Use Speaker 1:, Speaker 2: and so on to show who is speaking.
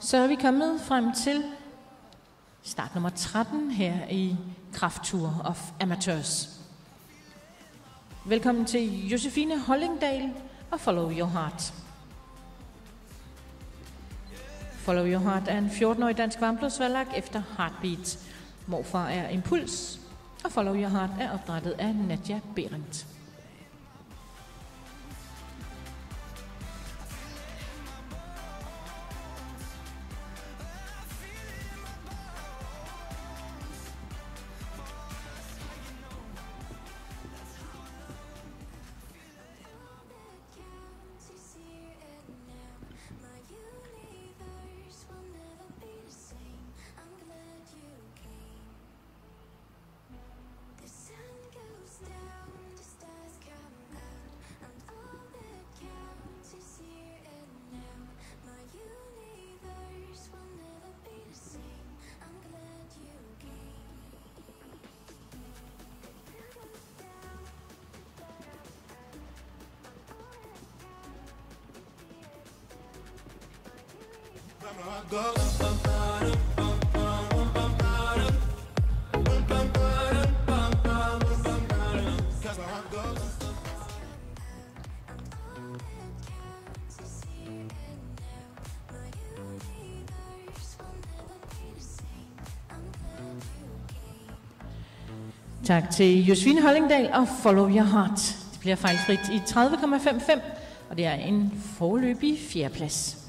Speaker 1: Så er vi kommet frem til start nummer 13 her i Krafttour of Amateurs. Velkommen til Josefine Hollingdal og Follow Your Heart. Follow Your Heart er en 14-årig dansk varmblodsvalak efter Heartbeat. Morfar er Impuls, og Follow Your Heart er opdrettet af Nadja Berendt. Tak til Josefine Hollingdal og Follow Your Heart. Det bliver fejlfrit i 30,55, og det er en foreløbig 4. plads.